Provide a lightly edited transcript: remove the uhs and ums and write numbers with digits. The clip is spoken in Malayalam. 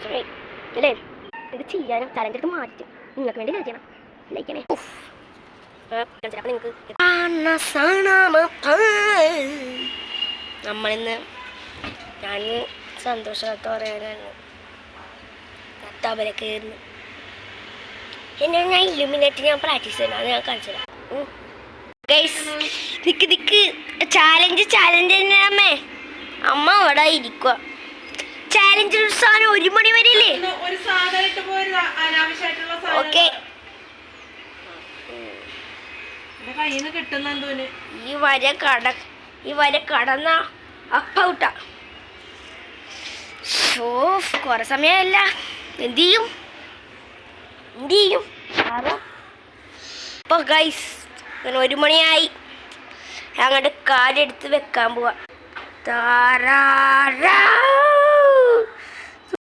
അല്ലേ? ഇത് ചെയ്യാനും ചലഞ്ച് എടുത്ത് മാറ്റി നിങ്ങൾക്ക് വേണ്ടി ചെയ്യണം. ലൈക്കണേ. നിങ്ങൾക്ക് നമ്മളിന്ന് ഞാൻ സന്തോഷത്തോടെ തബലക്ക് എന്നെ ഞാൻ ഇല്ലുമിനേറ്റ് ഞാൻ പ്രാക്ടീസ് ചെയ്യണം. അത് ഞാൻ കാണിച്ചു തരാം. ദിക്ക് ചാലഞ്ച് അമ്മേ. അമ്മ അവിടെ ഇരിക്കുക. ചാലഞ്ച് സാധനം 1 മണി വരെ ഇല്ലേ? ഓക്കെ. ഈ വര കടന്ന അപ്പൗട്ട. കൊറേ സമയമല്ല. എന്ത് ചെയ്യും? അപ്പൊ ഗൈസ് 1 മണിയായി. അങ്ങോട്ട് കാലെടുത്ത് വെക്കാൻ പോവാ. താരാ